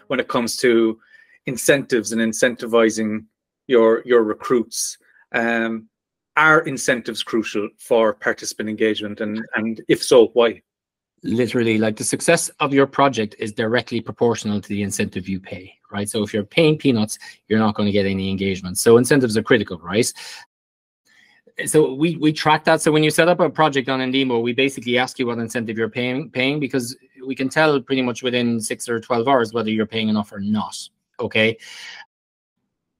when it comes to incentives and incentivizing your recruits. Are incentives crucial for participant engagement, and if so, why? Literally, like, the success of your project is directly proportional to the incentive you pay, right? So if you're paying peanuts, you're not going to get any engagement. So incentives are critical, right? So we track that. So when you set up a project on Indeemo, we basically ask you what incentive you're paying, because we can tell pretty much within 6 or 12 hours whether you're paying enough or not. Okay.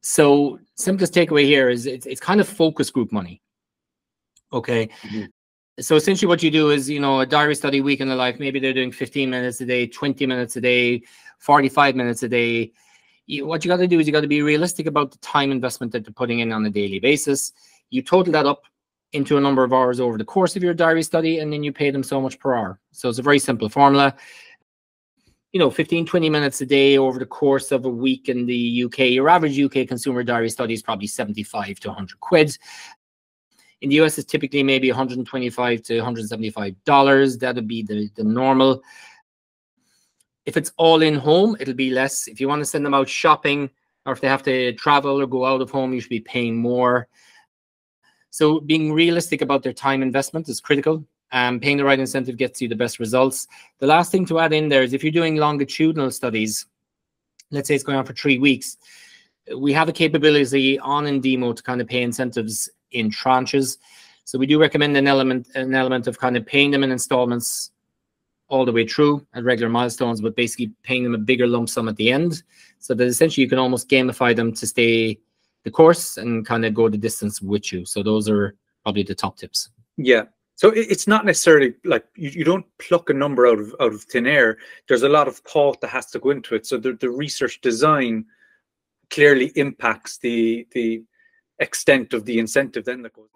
So simplest takeaway here is it's kind of focus group money. Okay. Mm-hmm. So essentially what you do is, you know, a diary study week in the life, maybe they're doing 15 minutes a day, 20 minutes a day, 45 minutes a day. What you got to do is you got to be realistic about the time investment that they're putting in on a daily basis. You total that up into a number of hours over the course of your diary study, and then you pay them so much per hour. So it's a very simple formula. You know, 15, 20 minutes a day over the course of a week in the UK. Your average UK consumer diary study is probably 75 to 100 quid. In the US, it's typically maybe $125 to $175. That would be the normal. If it's all in home, it'll be less. If you want to send them out shopping, or if they have to travel or go out of home, you should be paying more. So being realistic about their time investment is critical. Paying the right incentive gets you the best results. The last thing to add in there is if you're doing longitudinal studies, let's say it's going on for 3 weeks, we have a capability on Indeemo to kind of pay incentives in tranches. So we do recommend an element of kind of paying them in installments all the way through at regular milestones, but basically paying them a bigger lump sum at the end, so that essentially you can almost gamify them to stay the course and kind of go the distance with you. So those are probably the top tips. Yeah. So it's not necessarily like you don't pluck a number out of thin air. There's a lot of thought that has to go into it. So the research design clearly impacts the extent of the incentive then that goes.